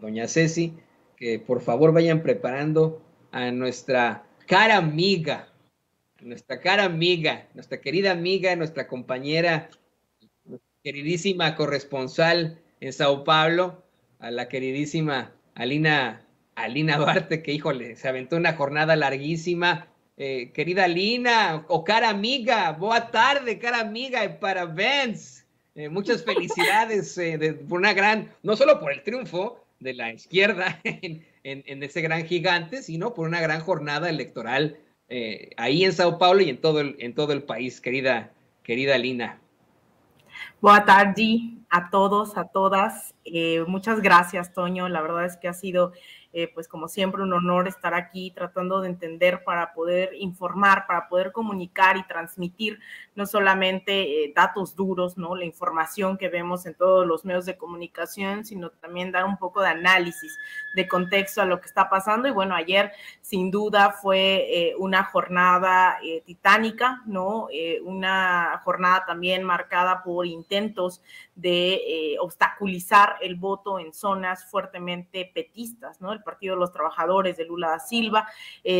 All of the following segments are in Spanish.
doña Ceci, que por favor vayan preparando a nuestra cara amiga, nuestra querida amiga, nuestra compañera, queridísima corresponsal en Sao Paulo, a la queridísima Alina Barte, que híjole, se aventó una jornada larguísima. Querida Alina, o cara amiga, boa tarde, cara amiga, y parabéns. Muchas felicidades por una gran, no solo por el triunfo de la izquierda en ese gran gigante, sino por una gran jornada electoral ahí en Sao Paulo y en todo el país, querida Alina. Boa tarde a todos, a todas. Muchas gracias, Toño. La verdad es que ha sido, pues como siempre, un honor estar aquí tratando de entender para poder informar, para poder comunicar y transmitir no solamente datos duros, ¿no? La información que vemos en todos los medios de comunicación, sino también dar un poco de análisis, de contexto a lo que está pasando. Y bueno, ayer sin duda fue una jornada titánica, ¿no? Una jornada también marcada por intentos de obstaculizar el voto en zonas fuertemente petistas, ¿no? El Partido de los Trabajadores de Lula da Silva.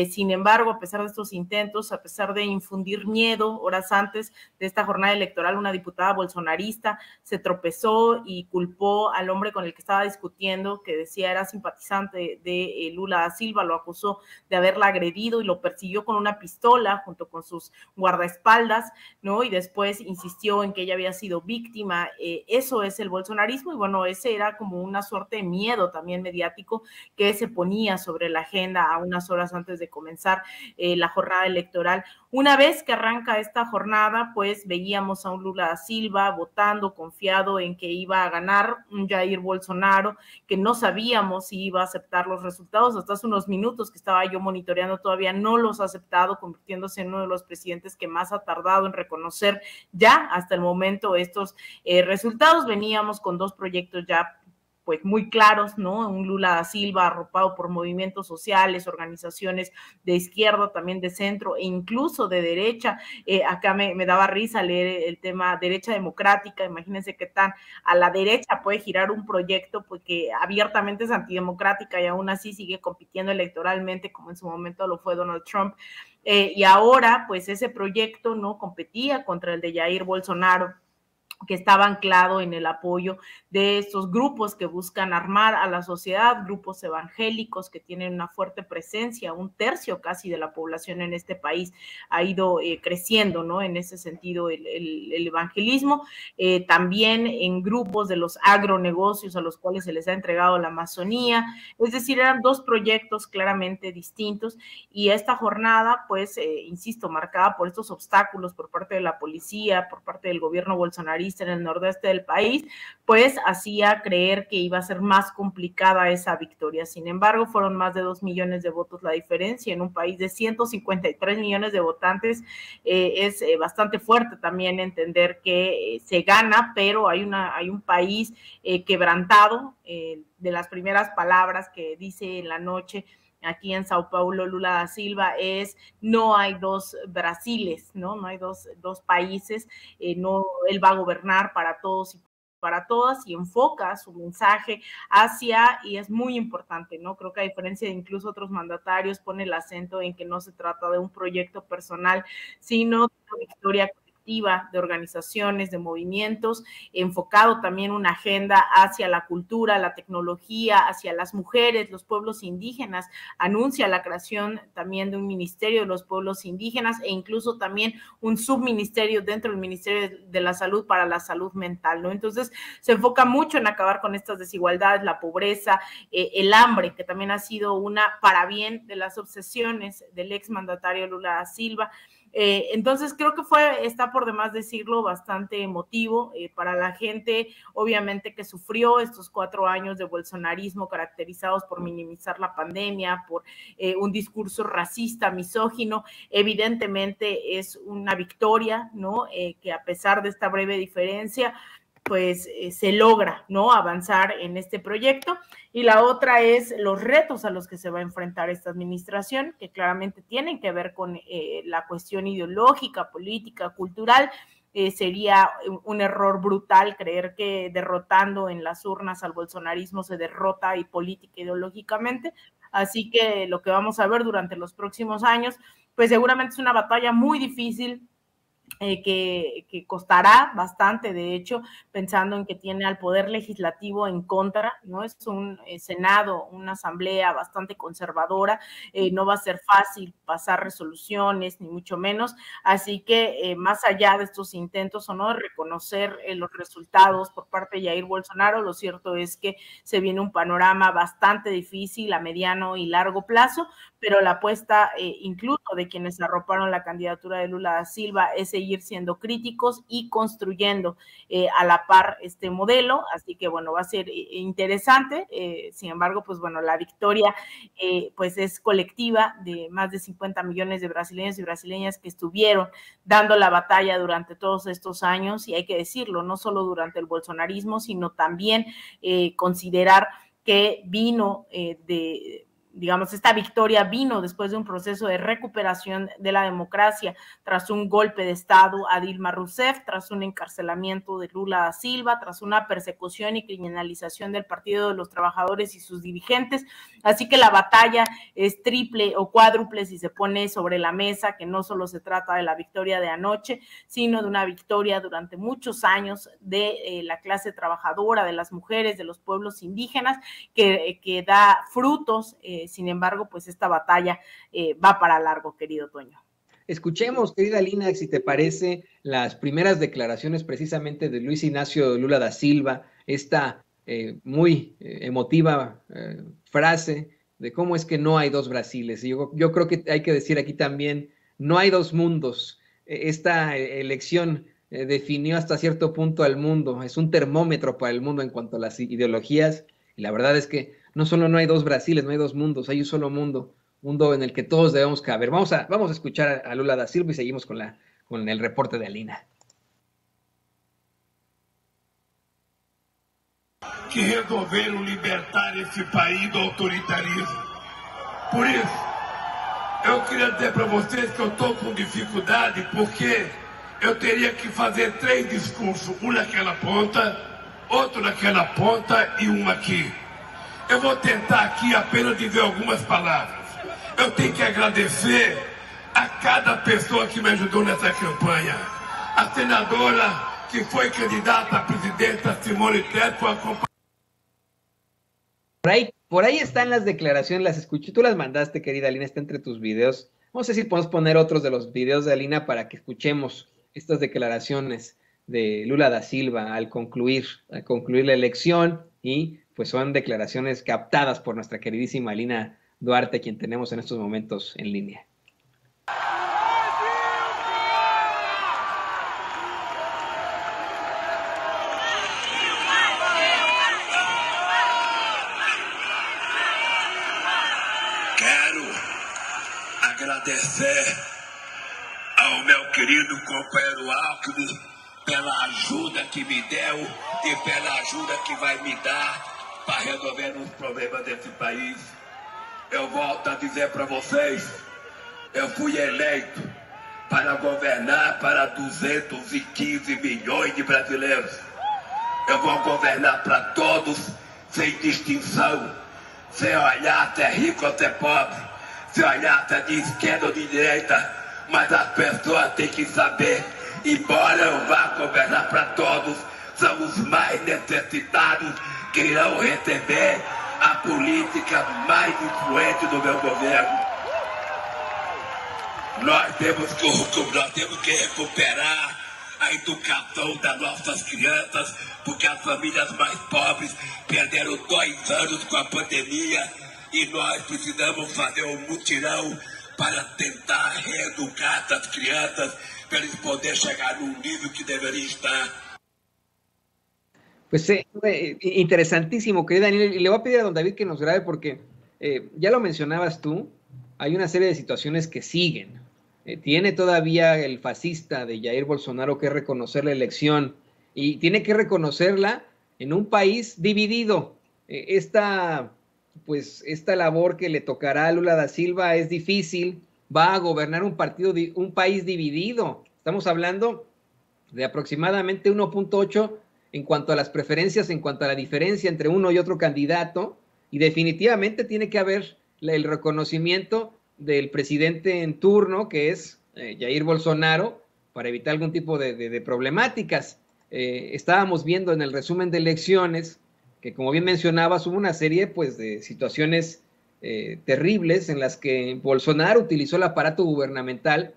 Sin embargo, a pesar de estos intentos, a pesar de infundir miedo, horas antes de esta jornada electoral, una diputada bolsonarista se tropezó y culpó al hombre con el que estaba discutiendo, que decía era simpatizante de Lula da Silva, lo acusó de haberla agredido y lo persiguió con una pistola junto con sus guardaespaldas, ¿no? Y después insistió en que ella había sido víctima. Eso es el bolsonarismo y bueno, ese era como una suerte de miedo también mediático que se ponía sobre la agenda a unas horas antes de comenzar la jornada electoral. Una vez que arranca esta jornada, pues veíamos a un Lula da Silva votando, confiado en que iba a ganar, un Jair Bolsonaro, que no sabíamos si iba a aceptar los resultados. Hasta hace unos minutos que estaba yo monitoreando, todavía no los ha aceptado, convirtiéndose en uno de los presidentes que más ha tardado en reconocer ya hasta el momento estos resultados. Veníamos con dos proyectos ya pues muy claros, ¿no? Un Lula da Silva arropado por movimientos sociales, organizaciones de izquierda, también de centro e incluso de derecha. Acá me daba risa leer el tema derecha democrática. Imagínense qué tan a la derecha puede girar un proyecto pues, que abiertamente es antidemocrática y aún así sigue compitiendo electoralmente como en su momento lo fue Donald Trump. Y ahora pues ese proyecto no competía contra el de Jair Bolsonaro, que estaba anclado en el apoyo de estos grupos que buscan armar a la sociedad, grupos evangélicos que tienen una fuerte presencia, un tercio casi de la población en este país ha ido creciendo, ¿no? En ese sentido el evangelismo, también en grupos de los agronegocios a los cuales se les ha entregado la Amazonía, es decir, eran dos proyectos claramente distintos y esta jornada, pues, insisto, marcada por estos obstáculos por parte de la policía, por parte del gobierno bolsonarista en el nordeste del país, pues hacía creer que iba a ser más complicada esa victoria. Sin embargo, fueron más de 2 millones de votos la diferencia en un país de 153 millones de votantes. Es bastante fuerte también entender que se gana, pero hay un país quebrantado. De las primeras palabras que dice en la noche aquí en Sao Paulo Lula da Silva es no hay dos Brasiles, ¿no? No hay dos países, no, él va a gobernar para todos y para todas y enfoca su mensaje hacia, y es muy importante, ¿no? Creo que a diferencia de incluso otros mandatarios, pone el acento en que no se trata de un proyecto personal, sino de una victoria de organizaciones, de movimientos, enfocado también una agenda hacia la cultura, la tecnología, hacia las mujeres, los pueblos indígenas, anuncia la creación también de un ministerio de los pueblos indígenas e incluso también un subministerio dentro del Ministerio de la Salud para la salud mental, ¿no? Entonces se enfoca mucho en acabar con estas desigualdades, la pobreza, el hambre, que también ha sido una para bien de las obsesiones del exmandatario Lula da Silva. Entonces creo que está por demás decirlo, bastante emotivo para la gente, obviamente que sufrió estos 4 años de bolsonarismo caracterizados por minimizar la pandemia, por un discurso racista, misógino. Evidentemente es una victoria, ¿no? Que a pesar de esta breve diferencia, pues se logra, ¿no? Avanzar en este proyecto. Y la otra es los retos a los que se va a enfrentar esta administración, que claramente tienen que ver con la cuestión ideológica, política, cultural, sería un error brutal creer que derrotando en las urnas al bolsonarismo se derrota y política ideológicamente. Así que lo que vamos a ver durante los próximos años, pues seguramente es una batalla muy difícil, que costará bastante, de hecho, pensando en que tiene al Poder Legislativo en contra, ¿no? Es un Senado, una asamblea bastante conservadora, no va a ser fácil pasar resoluciones, ni mucho menos, así que más allá de estos intentos o no de reconocer los resultados por parte de Jair Bolsonaro, lo cierto es que se viene un panorama bastante difícil a mediano y largo plazo, pero la apuesta incluso de quienes arroparon la candidatura de Lula da Silva es seguir siendo críticos y construyendo a la par este modelo, así que bueno, va a ser interesante, sin embargo, pues bueno, la victoria pues es colectiva de más de 50 millones de brasileños y brasileñas que estuvieron dando la batalla durante todos estos años, y hay que decirlo, no solo durante el bolsonarismo, sino también considerar que vino digamos, esta victoria vino después de un proceso de recuperación de la democracia tras un golpe de Estado a Dilma Rousseff, tras un encarcelamiento de Lula da Silva, tras una persecución y criminalización del Partido de los Trabajadores y sus dirigentes. Así que la batalla es triple o cuádruple si se pone sobre la mesa, que no solo se trata de la victoria de anoche, sino de una victoria durante muchos años de la clase trabajadora, de las mujeres, de los pueblos indígenas, que da frutos. Sin embargo, pues esta batalla va para largo, querido Toño. Escuchemos, querida Lina, si te parece, las primeras declaraciones precisamente de Luis Ignacio Lula da Silva, esta muy emotiva frase de cómo es que no hay dos Brasiles. Y yo creo que hay que decir aquí también, no hay dos mundos. Esta elección definió hasta cierto punto al mundo, es un termómetro para el mundo en cuanto a las ideologías, y la verdad es que no solo no hay dos Brasiles, no hay dos mundos, hay un solo mundo en el que todos debemos caber. Vamos a escuchar a Lula da Silva y seguimos con el reporte de Alina. Que resolveram libertar esse país do autoritarismo. Por isso, eu queria dizer para vocês que eu estou com dificuldade, porque eu teria que fazer 3 discursos, um naquela ponta, outro naquela ponta e um aqui. Eu vou tentar aqui apenas dizer algumas palavras. Eu tenho que agradecer a cada pessoa que me ajudou nessa campanha. A senadora que foi candidata a presidenta, Simone Tebet, foi acompanhada. Por ahí están las declaraciones, las escuché, tú las mandaste, querida Alina, está entre tus videos. No sé si podemos poner otros de los videos de Alina para que escuchemos estas declaraciones de Lula da Silva al concluir la elección, y pues son declaraciones captadas por nuestra queridísima Alina Duarte, quien tenemos en estos momentos en línea. Quero agradecer ao meu querido companheiro Alckmin pela ajuda que me deu e pela ajuda que vai me dar para resolver os problemas desse país. Eu volto a dizer para vocês, eu fui eleito para governar para 215 milhões de brasileiros. Eu vou governar para todos, sem distinção, sem olhar se é rico ou se é pobre, sem olhar se é de esquerda ou de direita, mas as pessoas têm que saber, embora eu vá governar para todos, são os mais necessitados que irão receber a política mais influente do meu governo. Nós temos que recuperar a educação das nossas crianças, porque as famílias mais pobres perderam 2 anos com a pandemia e nós precisamos fazer um mutirão para tentar reeducar essas crianças para eles poderem chegar no nível que deveria estar. Pues interesantísimo, querida Daniel, y le voy a pedir a don David que nos grabe porque ya lo mencionabas tú, hay una serie de situaciones que siguen. Tiene todavía el fascista de Jair Bolsonaro que reconocer la elección y tiene que reconocerla en un país dividido. Esta labor que le tocará a Lula da Silva es difícil, va a gobernar un país dividido. Estamos hablando de aproximadamente 1.8 en cuanto a las preferencias, en cuanto a la diferencia entre uno y otro candidato, y definitivamente tiene que haber el reconocimiento del presidente en turno, que es Jair Bolsonaro, para evitar algún tipo de problemáticas. Estábamos viendo en el resumen de elecciones que, como bien mencionabas, hubo una serie pues, de situaciones terribles en las que Bolsonaro utilizó el aparato gubernamental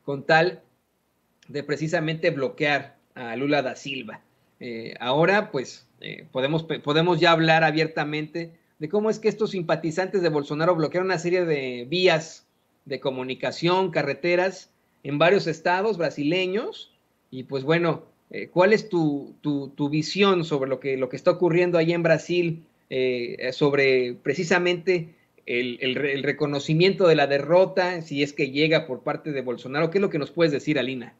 con tal de precisamente bloquear a Lula da Silva. Ahora, pues, podemos ya hablar abiertamente de cómo es que estos simpatizantes de Bolsonaro bloquearon una serie de vías de comunicación, carreteras en varios estados brasileños. Y pues bueno, ¿cuál es tu visión sobre lo que está ocurriendo allá en Brasil, sobre precisamente el reconocimiento de la derrota, si es que llega por parte de Bolsonaro? ¿Qué es lo que nos puedes decir, Alina?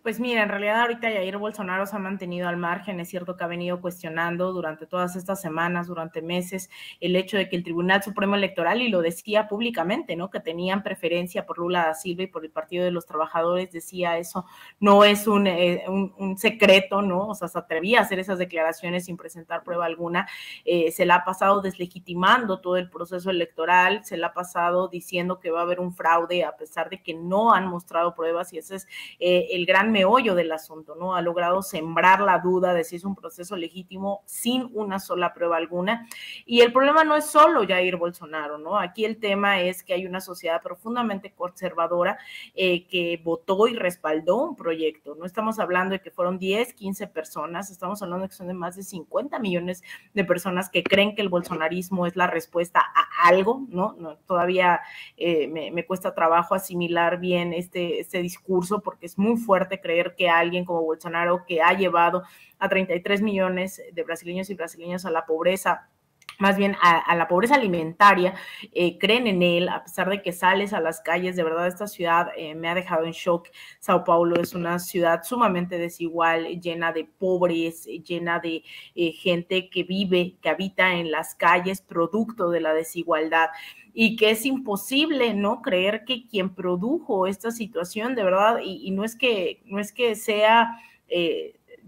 Pues mira, en realidad ahorita Jair Bolsonaro se ha mantenido al margen. Es cierto que ha venido cuestionando durante todas estas semanas, durante meses, el hecho de que el Tribunal Supremo Electoral, y lo decía públicamente, ¿no?, que tenían preferencia por Lula da Silva y por el Partido de los Trabajadores. Decía eso, no es un secreto, ¿no? O sea, se atrevía a hacer esas declaraciones sin presentar prueba alguna. Se la ha pasado deslegitimando todo el proceso electoral, se la ha pasado diciendo que va a haber un fraude a pesar de que no han mostrado pruebas, y ese es el gran meollo del asunto, ¿no? Ha logrado sembrar la duda de si es un proceso legítimo sin una sola prueba alguna. Y el problema no es solo Jair Bolsonaro, ¿no? Aquí el tema es que hay una sociedad profundamente conservadora que votó y respaldó un proyecto. No estamos hablando de que fueron 10, 15 personas, estamos hablando de que son de más de 50 millones de personas que creen que el bolsonarismo es la respuesta a algo, ¿no? Todavía me cuesta trabajo asimilar bien este discurso, porque es muy fuerte creer que alguien como Bolsonaro, que ha llevado a 33 millones de brasileños y brasileñas a la pobreza, más bien a la pobreza alimentaria, creen en él, a pesar de que sales a las calles. De verdad, esta ciudad me ha dejado en shock. Sao Paulo es una ciudad sumamente desigual, llena de pobres, llena de gente que habita en las calles, producto de la desigualdad, y que es imposible no creer que quien produjo esta situación, de verdad, y no es que sea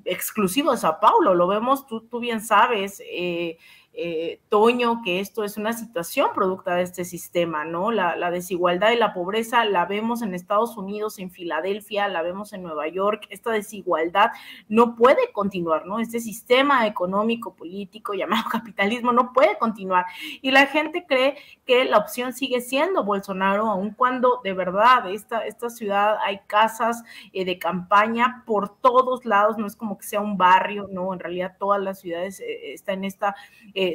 exclusivo de Sao Paulo, lo vemos, tú bien sabes, Toño, que esto es una situación producto de este sistema, ¿no? La desigualdad y la pobreza la vemos en Estados Unidos, en Filadelfia, la vemos en Nueva York. Esta desigualdad no puede continuar, ¿no? Este sistema económico, político, llamado capitalismo, no puede continuar. Y la gente cree que la opción sigue siendo Bolsonaro, aun cuando de verdad esta ciudad hay casas de campaña por todos lados. No es como que sea un barrio, ¿no? En realidad todas las ciudades están en esta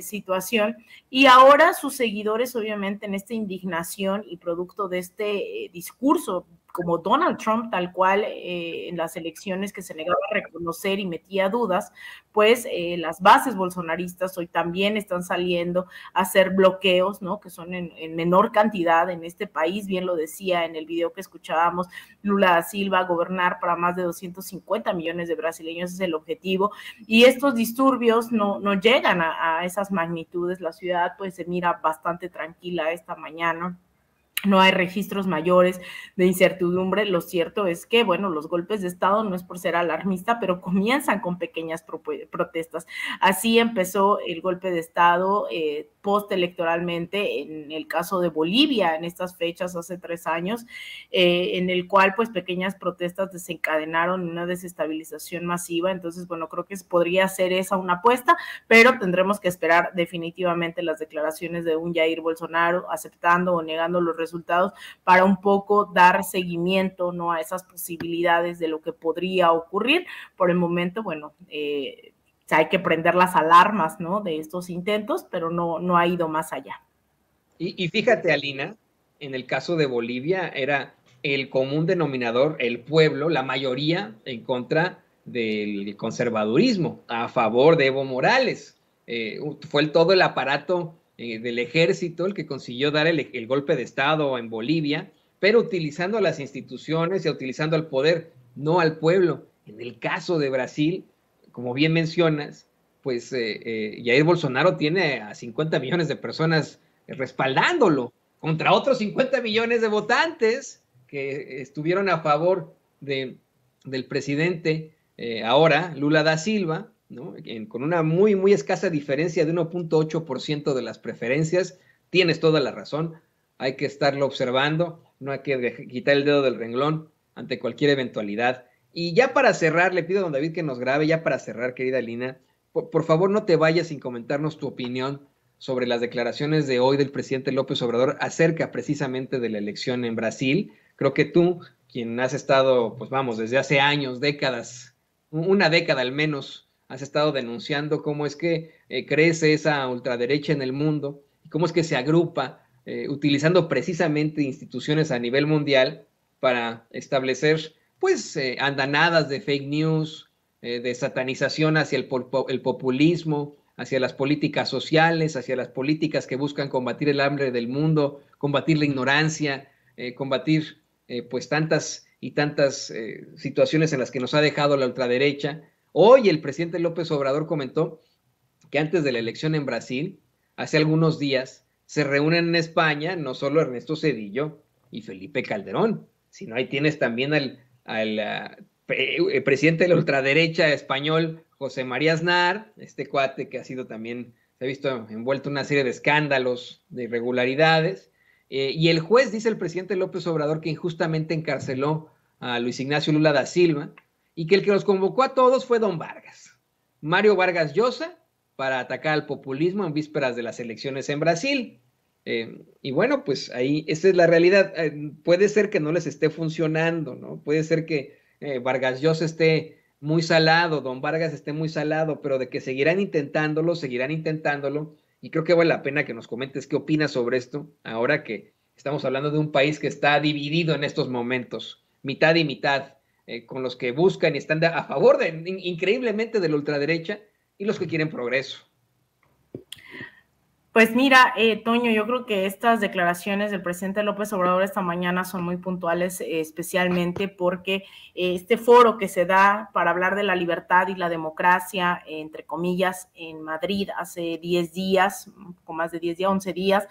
situación, y ahora sus seguidores, obviamente, en esta indignación y producto de este discurso, como Donald Trump, tal cual en las elecciones, que se negaba a reconocer y metía dudas, pues las bases bolsonaristas hoy también están saliendo a hacer bloqueos, ¿no?, que son en menor cantidad en este país. Bien lo decía en el video que escuchábamos Lula da Silva, gobernar para más de 250 millones de brasileños es el objetivo, y estos disturbios no llegan a esas magnitudes. La ciudad pues se mira bastante tranquila esta mañana. No hay registros mayores de incertidumbre. Lo cierto es que, bueno, los golpes de Estado, no es por ser alarmista, pero comienzan con pequeñas protestas. Así empezó el golpe de Estado postelectoralmente en el caso de Bolivia, en estas fechas hace 3 años, en el cual pues pequeñas protestas desencadenaron una desestabilización masiva. Entonces, bueno, creo que podría ser esa una apuesta, pero tendremos que esperar definitivamente las declaraciones de un Jair Bolsonaro aceptando o negando los resultados para un poco dar seguimiento, ¿no?, a esas posibilidades de lo que podría ocurrir. Por el momento, bueno, hay que prender las alarmas, ¿no?, de estos intentos, pero no ha ido más allá. Y fíjate, Alina, en el caso de Bolivia era el común denominador, el pueblo, la mayoría en contra del conservadurismo, a favor de Evo Morales. Fue todo el aparato del ejército el que consiguió dar el golpe de Estado en Bolivia, pero utilizando las instituciones y utilizando al poder, no al pueblo. En el caso de Brasil, como bien mencionas, pues Jair Bolsonaro tiene a 50 millones de personas respaldándolo, contra otros 50 millones de votantes que estuvieron a favor de del presidente ahora, Lula da Silva, ¿no? Con una muy, muy escasa diferencia de 1.8% de las preferencias. Tienes toda la razón, hay que estarlo observando, no hay que quitar el dedo del renglón ante cualquier eventualidad. Y ya para cerrar, le pido a don David que nos grabe, ya para cerrar, querida Lina, por favor no te vayas sin comentarnos tu opinión sobre las declaraciones de hoy del presidente López Obrador acerca precisamente de la elección en Brasil. Creo que tú, quien has estado, pues vamos, desde hace años, décadas, una década al menos, has estado denunciando cómo es que crece esa ultraderecha en el mundo y cómo es que se agrupa utilizando precisamente instituciones a nivel mundial para establecer pues andanadas de fake news, de satanización hacia el populismo, hacia las políticas sociales, hacia las políticas que buscan combatir el hambre del mundo, combatir la ignorancia, combatir pues tantas y tantas situaciones en las que nos ha dejado la ultraderecha. Hoy el presidente López Obrador comentó que antes de la elección en Brasil, hace algunos días, se reúnen en España no solo Ernesto Zedillo y Felipe Calderón, sino ahí tienes también al presidente de la ultraderecha español, José María Aznar, este cuate que ha sido también, se ha visto envuelto en una serie de escándalos, de irregularidades, y el juez, dice el presidente López Obrador, que injustamente encarceló a Luis Ignacio Lula da Silva, y que el que los convocó a todos fue don Vargas, Mario Vargas Llosa, para atacar al populismo en vísperas de las elecciones en Brasil. Y bueno, pues ahí, esa es la realidad. Puede ser que no les esté funcionando, ¿no? Puede ser que Vargas Llosa esté muy salado, don Vargas esté muy salado, pero de que seguirán intentándolo, y creo que vale la pena que nos comentes qué opinas sobre esto, ahora que estamos hablando de un país que está dividido en estos momentos, mitad y mitad, con los que buscan y están a favor increíblemente de la ultraderecha y los que quieren progreso. Pues mira, Toño, yo creo que estas declaraciones del presidente López Obrador esta mañana son muy puntuales, especialmente porque este foro que se da para hablar de la libertad y la democracia, entre comillas, en Madrid hace 10 días, con más de 10 días, 11 días,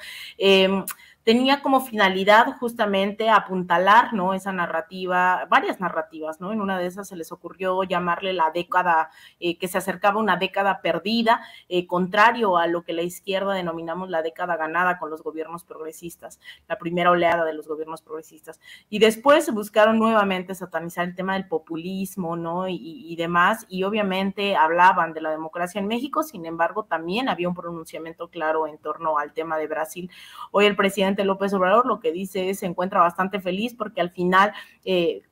tenía como finalidad justamente apuntalar, ¿no?, esa narrativa, varias narrativas, ¿no? En una de esas se les ocurrió llamarle la década, que se acercaba a una década perdida, contrario a lo que la izquierda denominamos la década ganada con los gobiernos progresistas, la primera oleada de los gobiernos progresistas. Y después buscaron nuevamente satanizar el tema del populismo, ¿no?, y demás, y obviamente hablaban de la democracia en México. Sin embargo, también había un pronunciamiento claro en torno al tema de Brasil. Hoy el presidente López Obrador lo que dice es: se encuentra bastante feliz porque al final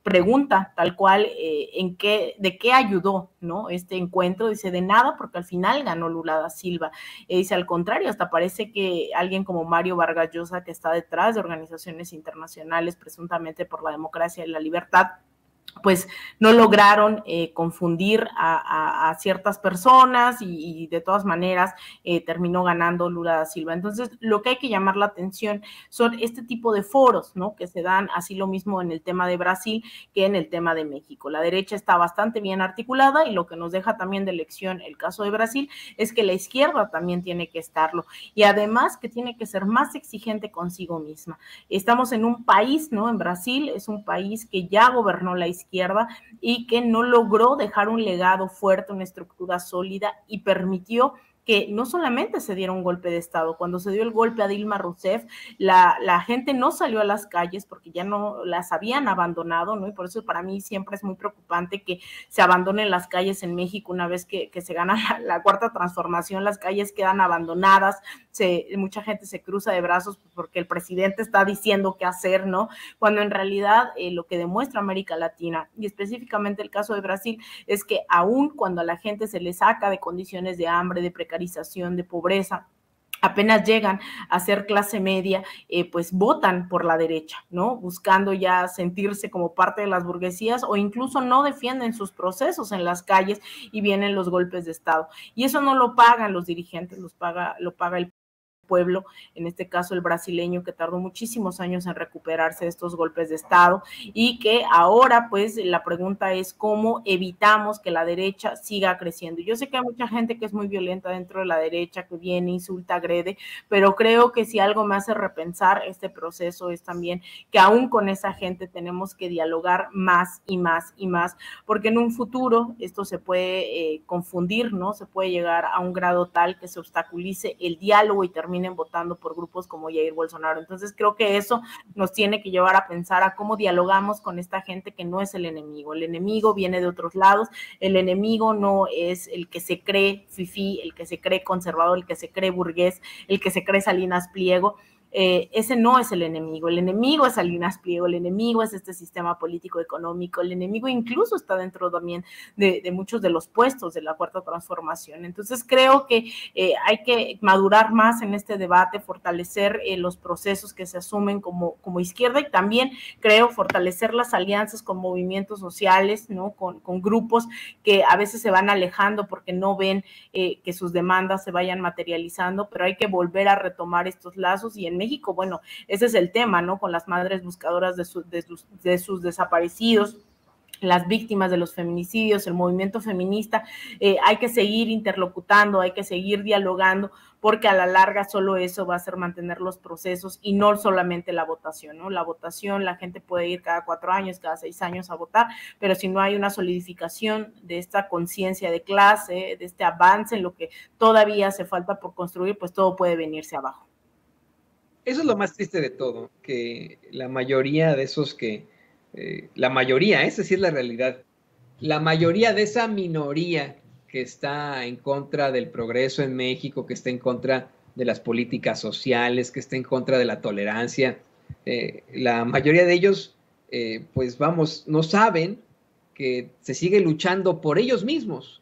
pregunta tal cual de qué ayudó, ¿no?, este encuentro. Dice: de nada, porque al final ganó Lula da Silva. Dice: al contrario, hasta parece que alguien como Mario Vargas Llosa, que está detrás de organizaciones internacionales presuntamente por la democracia y la libertad, pues no lograron confundir a ciertas personas y de todas maneras terminó ganando Lula da Silva. Entonces, lo que hay que llamar la atención son este tipo de foros, ¿no?, que se dan así lo mismo en el tema de Brasil que en el tema de México. La derecha está bastante bien articulada y lo que nos deja también de lección el caso de Brasil es que la izquierda también tiene que estarlo y además que tiene que ser más exigente consigo misma. Estamos en un país, ¿no?, en Brasil es un país que ya gobernó la izquierda y que no logró dejar un legado fuerte, una estructura sólida, y permitió que no solamente se diera un golpe de Estado. Cuando se dio el golpe a Dilma Rousseff, la gente no salió a las calles porque ya no las habían abandonado, ¿no? Y por eso para mí siempre es muy preocupante que se abandonen las calles en México. Una vez que se gana la cuarta transformación, las calles quedan abandonadas, mucha gente se cruza de brazos porque el presidente está diciendo qué hacer, ¿no? Cuando en realidad lo que demuestra América Latina, y específicamente el caso de Brasil, es que aún cuando a la gente se le saca de condiciones de hambre, de precarización, de pobreza, apenas llegan a ser clase media, pues votan por la derecha, ¿no? Buscando ya sentirse como parte de las burguesías o incluso no defienden sus procesos en las calles y vienen los golpes de Estado. Y eso no lo pagan los dirigentes, lo paga el pueblo, en este caso el brasileño, que tardó muchísimos años en recuperarse de estos golpes de Estado, y que ahora pues la pregunta es cómo evitamos que la derecha siga creciendo. Yo sé que hay mucha gente que es muy violenta dentro de la derecha, que viene, insulta, agrede, pero creo que si algo me hace repensar este proceso es también que aún con esa gente tenemos que dialogar más y más y más, porque en un futuro esto se puede confundir, ¿no? Se puede llegar a un grado tal que se obstaculice el diálogo y terminen votando por grupos como Jair Bolsonaro. Entonces creo que eso nos tiene que llevar a pensar a cómo dialogamos con esta gente que no es el enemigo. El enemigo viene de otros lados, el enemigo no es el que se cree fifí, el que se cree conservador, el que se cree burgués, el que se cree Salinas Pliego. Ese no es el enemigo es Salinas Pliego, el enemigo es este sistema político económico, el enemigo incluso está dentro también de muchos de los puestos de la Cuarta Transformación. Entonces creo que hay que madurar más en este debate, fortalecer los procesos que se asumen como izquierda, y también creo fortalecer las alianzas con movimientos sociales, ¿no? Con grupos que a veces se van alejando porque no ven que sus demandas se vayan materializando, pero hay que volver a retomar estos lazos. Y en México, bueno, ese es el tema, ¿no? Con las madres buscadoras de sus desaparecidos, las víctimas de los feminicidios, el movimiento feminista, hay que seguir interlocutando, hay que seguir dialogando, porque a la larga solo eso va a hacer mantener los procesos y no solamente la votación, ¿no? La votación, la gente puede ir cada 4 años, cada 6 años a votar, pero si no hay una solidificación de esta conciencia de clase, de este avance en lo que todavía hace falta por construir, pues todo puede venirse abajo. Eso es lo más triste de todo, que la mayoría de esos la mayoría, esa sí es la realidad, la mayoría de esa minoría que está en contra del progreso en México, que está en contra de las políticas sociales, que está en contra de la tolerancia, la mayoría de ellos, pues vamos, no saben que se sigue luchando por ellos mismos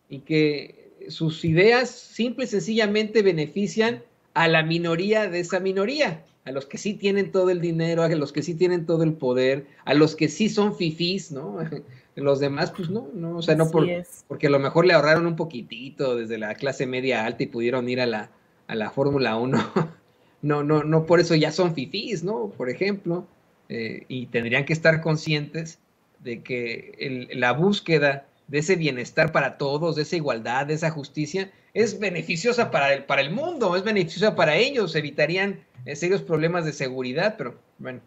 y que sus ideas simple y sencillamente benefician a la minoría de esa minoría, a los que sí tienen todo el dinero, a los que sí tienen todo el poder, a los que sí son fifís, ¿no? Los demás, pues no, o sea, no porque a lo mejor le ahorraron un poquitito desde la clase media alta y pudieron ir a la Fórmula 1. No, por eso ya son fifís, ¿no? Por ejemplo, y tendrían que estar conscientes de que la búsqueda de ese bienestar para todos, de esa igualdad, de esa justicia, es beneficiosa para el mundo, es beneficiosa para ellos, evitarían serios problemas de seguridad, pero bueno,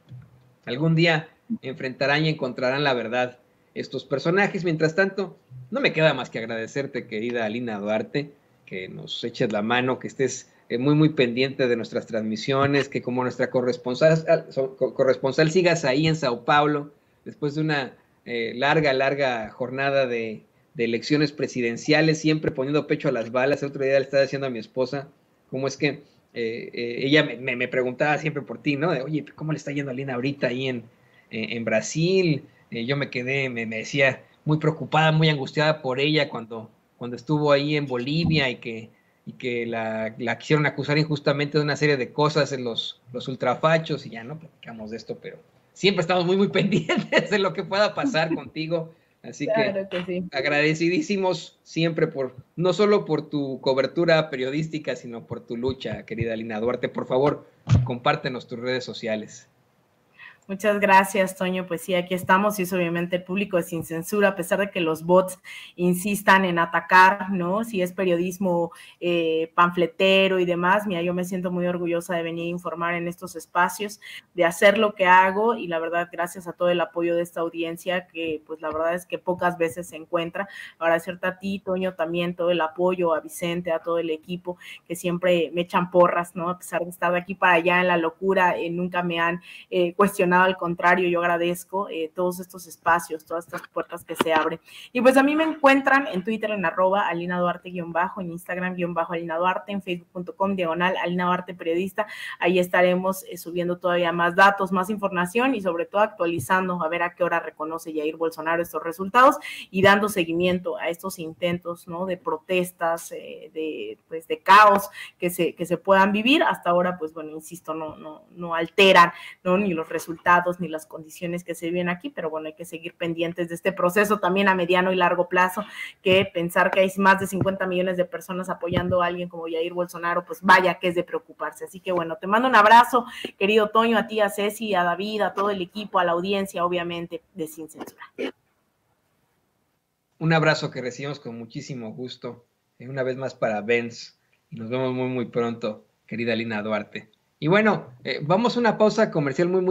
algún día enfrentarán y encontrarán la verdad estos personajes. Mientras tanto, no me queda más que agradecerte, querida Alina Duarte, que nos eches la mano, que estés muy pendiente de nuestras transmisiones, que como nuestra corresponsal sigas ahí en Sao Paulo, después de una larga jornada de elecciones presidenciales, siempre poniendo pecho a las balas. El otro día le estaba diciendo a mi esposa cómo es que ella me preguntaba siempre por ti, ¿no? De, oye, ¿cómo le está yendo a Alina ahorita ahí en Brasil? Yo me quedé, me decía, muy preocupada, muy angustiada por ella cuando estuvo ahí en Bolivia y que la quisieron acusar injustamente de una serie de cosas en los ultrafachos, y ya no platicamos de esto, pero siempre estamos muy pendientes de lo que pueda pasar contigo. Así claro que sí. Agradecidísimos siempre no solo por tu cobertura periodística, sino por tu lucha, querida Alina Duarte. Por favor, compártenos tus redes sociales. Muchas gracias, Toño. Pues sí, aquí estamos, y es obviamente el público Sin Censura, a pesar de que los bots insistan en atacar, ¿no? Si es periodismo panfletero y demás, mira, yo me siento muy orgullosa de venir a informar en estos espacios, de hacer lo que hago, y la verdad, gracias a todo el apoyo de esta audiencia, que pues la verdad es que pocas veces se encuentra. Agradecerte a ti, Toño, también todo el apoyo, a Vicente, a todo el equipo, que siempre me echan porras, ¿no? A pesar de estar de aquí para allá en la locura, nunca me han cuestionado. Al contrario, yo agradezco todos estos espacios, todas estas puertas que se abren. Y pues a mí me encuentran en Twitter en @AlinaDuarte_, en Instagram _Alina Duarte, en Facebook.com/Alina Duarte Periodista. Ahí estaremos subiendo todavía más datos, más información, y sobre todo actualizando a ver a qué hora reconoce Jair Bolsonaro estos resultados, y dando seguimiento a estos intentos, ¿no? De protestas, de caos que se puedan vivir. Hasta ahora, pues bueno, insisto, no alteran, ¿no? Ni los resultados resultados ni las condiciones que se viven aquí, pero bueno, hay que seguir pendientes de este proceso también a mediano y largo plazo, que pensar que hay más de 50 millones de personas apoyando a alguien como Jair Bolsonaro, pues vaya que es de preocuparse. Así que bueno, te mando un abrazo, querido Toño, a ti, a Ceci, a David, a todo el equipo, a la audiencia, obviamente, de Sin Censura. Un abrazo que recibimos con muchísimo gusto, una vez más para Benz, y nos vemos muy, muy pronto, querida Lina Duarte. Y bueno, vamos a una pausa comercial muy